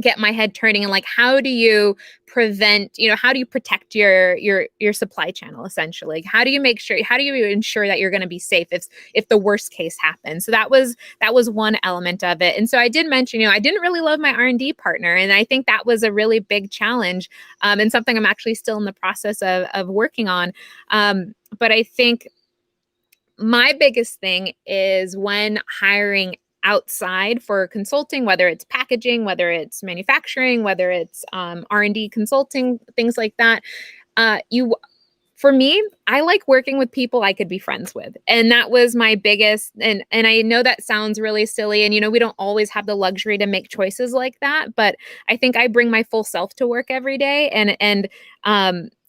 get my head turning, and like, how do you prevent, how do you protect your supply channel essentially? How do you ensure that you're going to be safe if the worst case happens? So that was one element of it. And so I did mention, I didn't really love my R&D partner. And I think that was a really big challenge, and something I'm actually still in the process of working on. But I think my biggest thing is when hiring outside for consulting, whether it's packaging, whether it's manufacturing, whether it's R&D consulting, things like that. For me, I like working with people I could be friends with. And that was my biggest, and I know that sounds really silly. And, we don't always have the luxury to make choices like that. But I think I bring my full self to work every day. And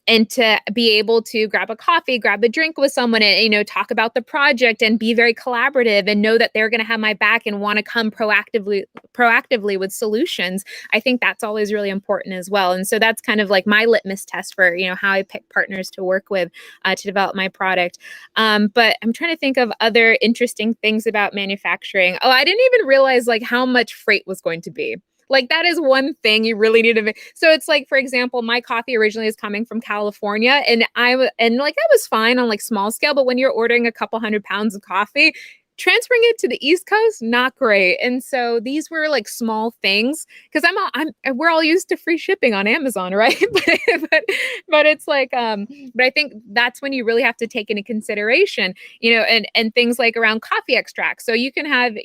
and to be able to grab a coffee, grab a drink with someone and, talk about the project and be very collaborative and know that they're going to have my back and want to come proactively with solutions. I think that's always really important as well. And so that's kind of like my litmus test for, how I pick partners to work with to develop my product. But I'm trying to think of other interesting things about manufacturing. Oh, I didn't even realize like how much freight was going to be. Like that is one thing you really need to. So it's like, for example, my coffee originally is coming from California, and that was fine on like small scale. But when you're ordering a couple 100 pounds of coffee, transferring it to the East Coast, not great. And so these were like small things because we're all used to free shipping on Amazon, right? but it's like, but I think that's when you really have to take into consideration, and things like around coffee extracts. So you can have,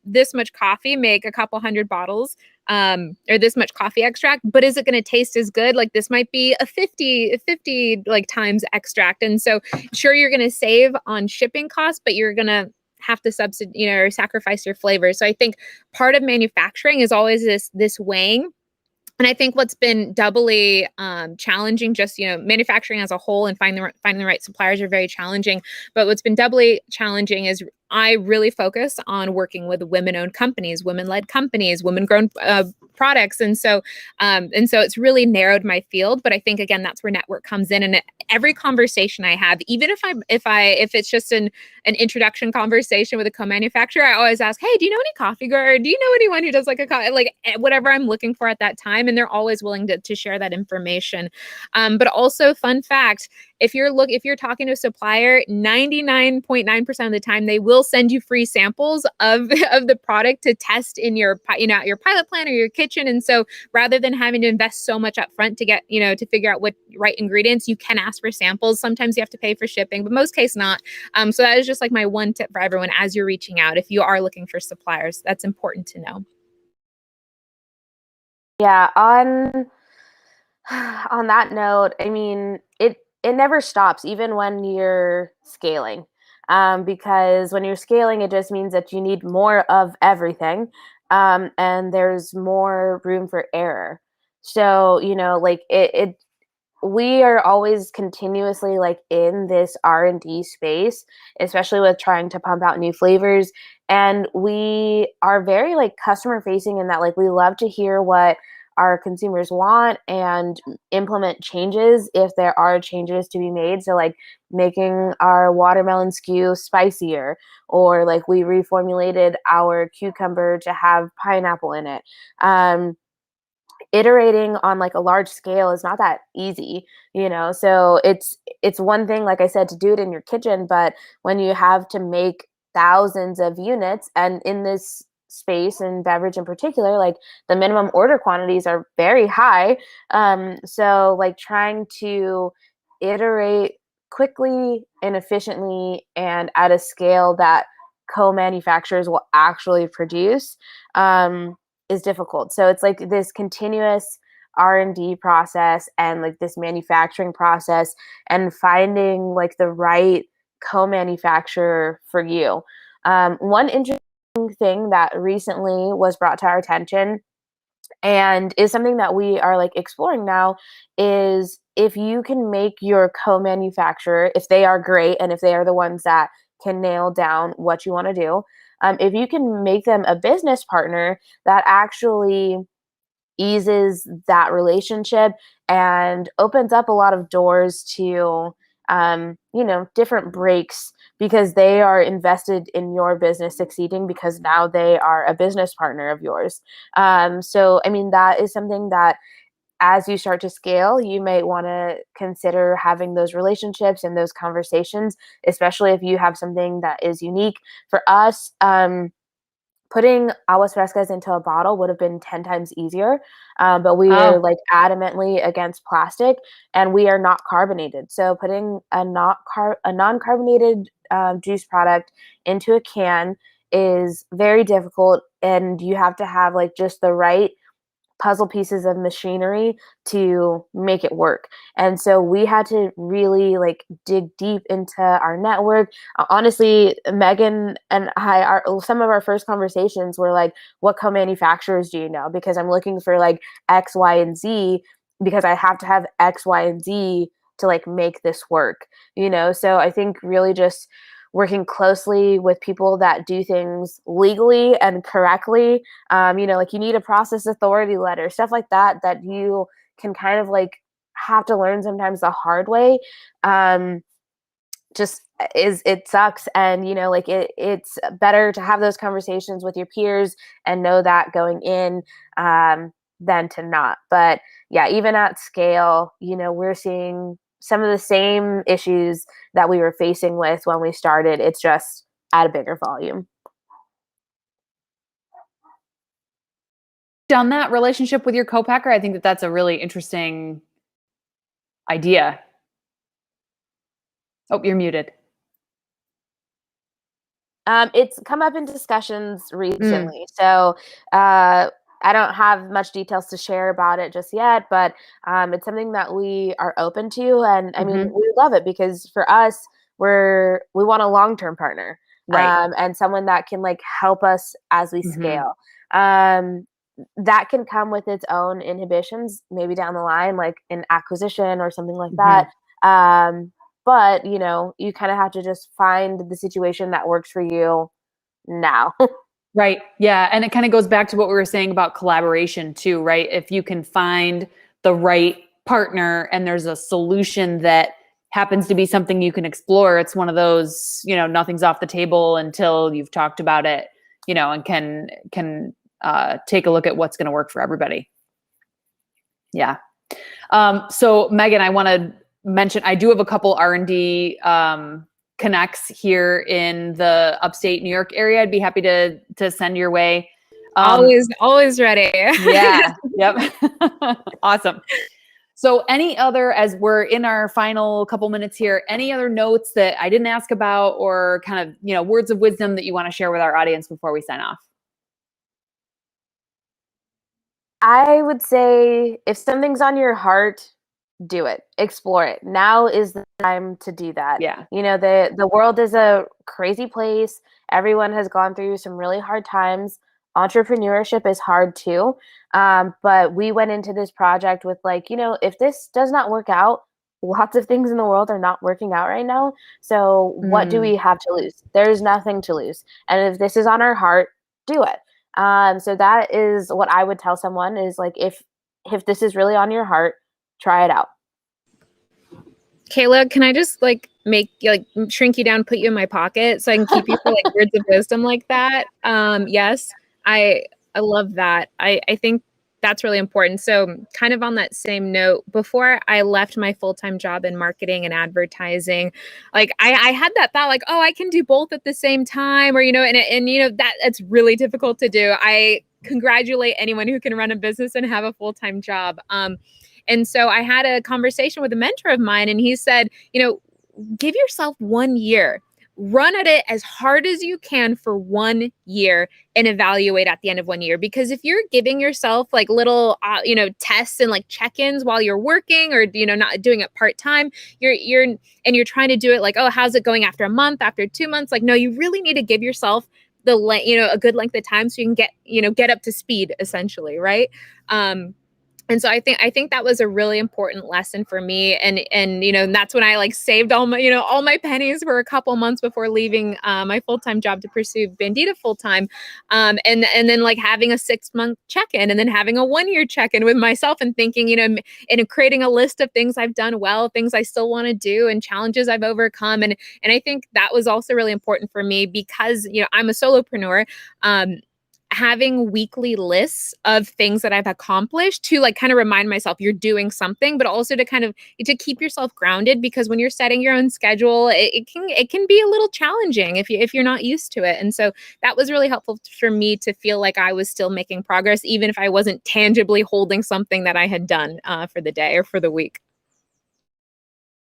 this much coffee, make a couple 100 bottles, or this much coffee extract, but is it going to taste as good? Like this might be a 50 like times extract. And so sure, you're going to save on shipping costs, but you're going to have to subsidize, or sacrifice your flavor. So I think part of manufacturing is always this weighing. And I think what's been doubly challenging, just manufacturing as a whole and finding the right suppliers are very challenging. But what's been doubly challenging is I really focus on working with women-owned companies, women-led companies, women-grown products, and so it's really narrowed my field. But I think again, that's where network comes in. And every conversation I have, even if it's just an introduction conversation with a co-manufacturer, I always ask, hey, do you know any coffee girl? Or do you know anyone who does like a coffee, like whatever I'm looking for at that time? And they're always willing to share that information. But also, fun fact, if you're talking to a supplier, 99.9% of the time, they will send you free samples of the product to test in your, at your pilot plant or your kitchen. And so rather than having to invest so much up front to get, to figure out what right ingredients, you can ask for samples. Sometimes you have to pay for shipping, but most cases not. So that is just like my one tip for everyone as you're reaching out. If you are looking for suppliers, that's important to know. Yeah, on that note, I mean, it never stops, even when you're scaling. Because when you're scaling, it just means that you need more of everything, and there's more room for error. So, like we are always continuously like in this R&D space, especially with trying to pump out new flavors. And we are very like customer facing in that like we love to hear what our consumers want and implement changes if there are changes to be made. So like making our watermelon skew spicier, or like we reformulated our cucumber to have pineapple in it. Iterating on like a large scale is not that easy, so it's one thing, like I said, to do it in your kitchen, but when you have to make thousands of units, and in this space and beverage in particular, like the minimum order quantities are very high, so like trying to iterate quickly and efficiently and at a scale that co-manufacturers will actually produce is difficult. So it's like this continuous R&D process and like this manufacturing process, and finding like the right co-manufacturer for you. One interesting thing that recently was brought to our attention and is something that we are like exploring now is if you can make your co-manufacturer, if they are great and if they are the ones that can nail down what you want to do, if you can make them a business partner, that actually eases that relationship and opens up a lot of doors to different breaks, because they are invested in your business succeeding because now they are a business partner of yours. So I mean, that is something that as you start to scale, you may want to consider having those relationships and those conversations, especially if you have something that is unique. For us, putting aguas frescas into a bottle would have been 10 times easier, but we are like adamantly against plastic, and we are not carbonated. So putting a non-carbonated juice product into a can is very difficult, and you have to have like just the right puzzle pieces of machinery to make it work. And so we had to really like dig deep into our network. Honestly, Megan and I, some of our first conversations were like, what co-manufacturers do you know? Because I'm looking for like X, Y, and Z. because I have to have X, Y, and Z to like make this work, you know? So I think really just working closely with people that do things legally and correctly, you know, like you need a process authority letter, stuff like that, that you can kind of like have to learn sometimes the hard way. Just is it sucks, and you know, like it's better to have those conversations with your peers and know that going in, than to not. But yeah, even at scale, you know, we're seeing some of the same issues that we were facing with when we started. It's just at a bigger volume. Done that relationship with your co-packer? I think that that's a really interesting idea. Oh, you're muted. It's come up in discussions recently. So I don't have much details to share about it just yet, but it's something that we are open to. And I mean, we love it because for us, we want a long-term partner, Right. and someone that can like help us as we scale. That can come with its own inhibitions, maybe down the line, like an acquisition or something like that. But, you know, you kind of have to just find the situation that works for you now. Right. Yeah. And it kind of goes back to what we were saying about collaboration too, right? If you can find the right partner and there's a solution that happens to be something you can explore, it's one of those, you know, nothing's off the table until you've talked about it, you know, and can take a look at what's going to work for everybody. Yeah. So Megan, I want to mention, I do have a couple R&D connects here in the upstate New York area. I'd be happy to send your way. Always ready. Yeah. Yep. Awesome. So any other, as we're in our final couple minutes here, any other notes that I didn't ask about or kind of, you know, words of wisdom that you want to share with our audience before we sign off? I would say if something's on your heart, do it, explore it. Now is the time to do that. Yeah. You know, the world is a crazy place. Everyone has gone through some really hard times. Entrepreneurship is hard too. But we went into this project with like, you know, if this does not work out, lots of things in the world are not working out right now. So what do we have to lose? There's nothing to lose. And if this is on our heart, do it. So that is what I would tell someone is like, if this is really on your heart, try it out. Kayla, can I just like shrink you down, put you in my pocket so I can keep you for like words of wisdom like that? Yes, I love that. I think that's really important. So kind of on that same note, before I left my full-time job in marketing and advertising, like I had that thought like, oh, I can do both at the same time, or, you know, and you know, that's really difficult to do. I congratulate anyone who can run a business and have a full-time job. And so I had a conversation with a mentor of mine, and he said, you know, give yourself 1 year, run at it as hard as you can for 1 year and evaluate at the end of 1 year. Because if you're giving yourself like little, you know, tests and like check-ins while you're working, or, you know, not doing it part-time, you're trying to do it like, oh, how's it going after a month, after 2 months? Like, no, you really need to give yourself a good length of time so you can get up to speed essentially. Right. And so I think that was a really important lesson for me. And you know, and that's when I like saved all my pennies for a couple months before leaving my full-time job to pursue Bandita full-time. And then like having a 6-month check-in, and then having a 1-year check-in with myself, and thinking, you know, and creating a list of things I've done well, things I still want to do, and challenges I've overcome. And I think that was also really important for me because, you know, I'm a solopreneur. Having weekly lists of things that I've accomplished to like kind of remind myself you're doing something, but also to kind of to keep yourself grounded, because when you're setting your own schedule, it can be a little challenging if you're not used to it. And so that was really helpful for me to feel like I was still making progress, even if I wasn't tangibly holding something that I had done for the day or for the week.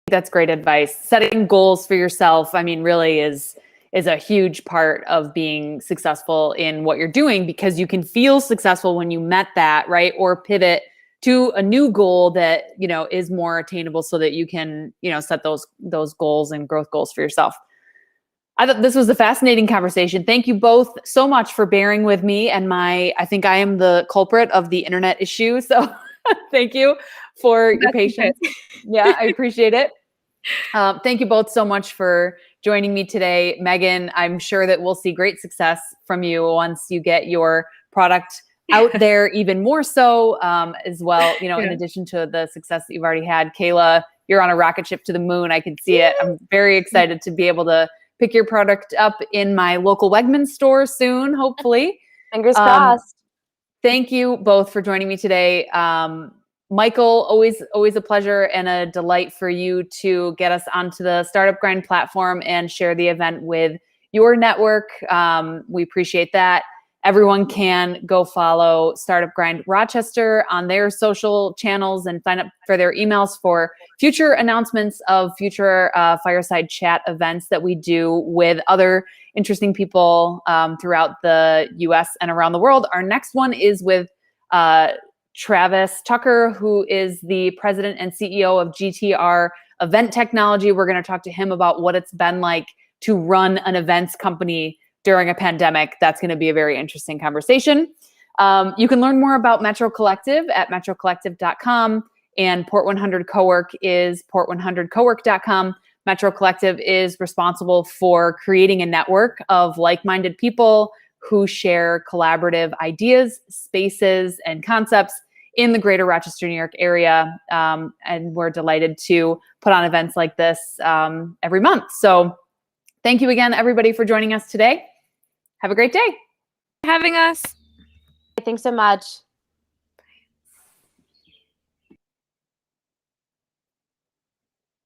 That's great advice. Setting goals for yourself, I mean, really is a huge part of being successful in what you're doing, because you can feel successful when you met that, right? Or pivot to a new goal that, you know, is more attainable, so that you can, you know, set those goals and growth goals for yourself. I thought this was a fascinating conversation. Thank you both so much for bearing with me and I think I am the culprit of the internet issue. So thank you for your That's patience. Yeah, I appreciate it. Thank you both so much for joining me today. Megan, I'm sure that we'll see great success from you once you get your product out there even more so, as well, you know, in addition to the success that you've already had. Kayla, you're on a rocket ship to the moon. I can see it. I'm very excited to be able to pick your product up in my local Wegmans store soon, hopefully. Fingers crossed. Thank you both for joining me today. Michael, always a pleasure and a delight for you to get us onto the Startup Grind platform and share the event with your network. We appreciate that. Everyone can go follow Startup Grind Rochester on their social channels and sign up for their emails for future announcements of future Fireside Chat events that we do with other interesting people throughout the US and around the world. Our next one is with Travis Tucker, who is the president and CEO of GTR Event Technology. We're going to talk to him about what it's been like to run an events company during a pandemic. That's going to be a very interesting conversation. You can learn more about Metro Collective at metrocollective.com, and Port 100 Cowork is port100cowork.com. Metro Collective is responsible for creating a network of like-minded people who share collaborative ideas, spaces, and concepts in the greater Rochester, New York area. And we're delighted to put on events like this every month. So thank you again, everybody, for joining us today. Have a great day. Having us. Thanks so much.